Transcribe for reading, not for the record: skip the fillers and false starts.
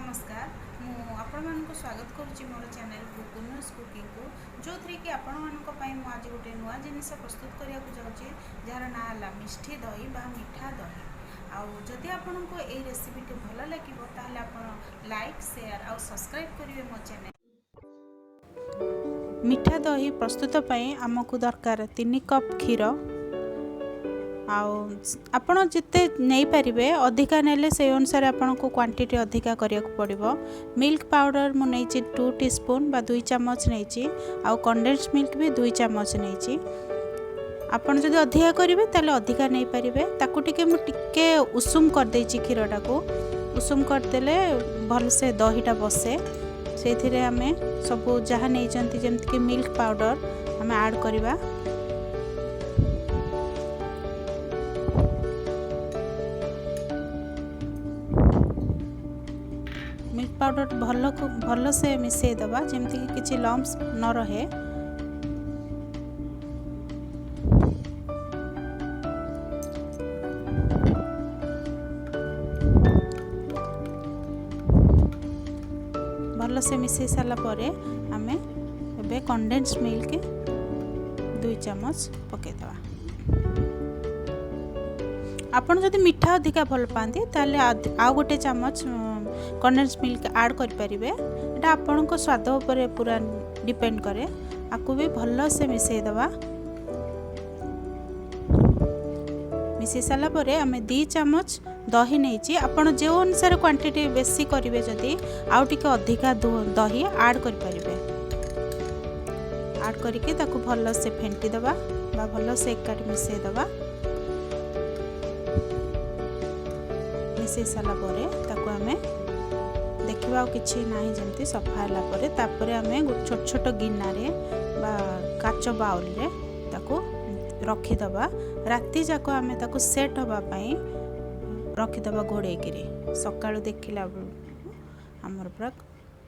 नमस्कार मु स्वागत करुच्ची मोर चैनल कुकुनस कुकिंग को जो थी कि आपण मानी आज गोटे नुआ जिनिस प्रस्तुत करने को जाऊँगी जार ना है मिष्टी दही बा मीठा दही। आदि आपण को ये रेसिपीटी भल लगे ताल आप लाइक शेयर और सब्सक्राइब करेंगे मो चैनल। मीठा दही प्रस्तुत आमको दरकार 3 कप क्षीर आपण जिते नहीं पारे अधिका नेले से अनुसार आपन को क्वांटिटी अधिका करिया पड़ो। मिल्क पाउडर मु नहीं 2 टीस्पून बा 2 चम्मच नहीं आउ कंडेंस मिल्क भी 2 चम्मच नहीं। आपन जदि अधिका करेंगे ताले अधिका नहीं पारे ताकू टिके मु टिके उषुम कर देछि क्षीरटा को उषुम करदेले भल से दहीटा बसे से आमे सब जहाँ नहीं जमती कि मिल्क पाउडर आमे ऐड करवा। मिल्क पाउडर भल से मिसई दबा जमती कि किसी लम्प्स न रहे। भल से मिसई सारा परे आमे एबे कंडेंस मिल्क 2 चम्मच पकेदवा। आपन जदि मीठा अधिका भल पाती ताले आउ गोटे चम्मच कंडेंस मिल्क ऐड करें। एटा आपण को स्वाद पर पूरा डिपेंड करे। आपको भी भल से मिसई दवा। मिसई सारा पर आमे 2 चम्मच दही नहीं आपड़ जो अनुसार क्वांटिटी बेसी करेंगे जदि आउ टिके अधिका दही ऐड करें। ऐड करके ताकू भल से फेंटी दवा बा भल से एकाठी मिसई दवा। मिसई सारा पर ताकू आमे देखा कि ना जमी सफा है आमे छोट छोट गिनारे बा काच बाउल रे ताकू रखीदबा। राति जाक आमे ताकू सेट होगापाई रखीदबा घोड़े सकाळु देखला आमर पूरा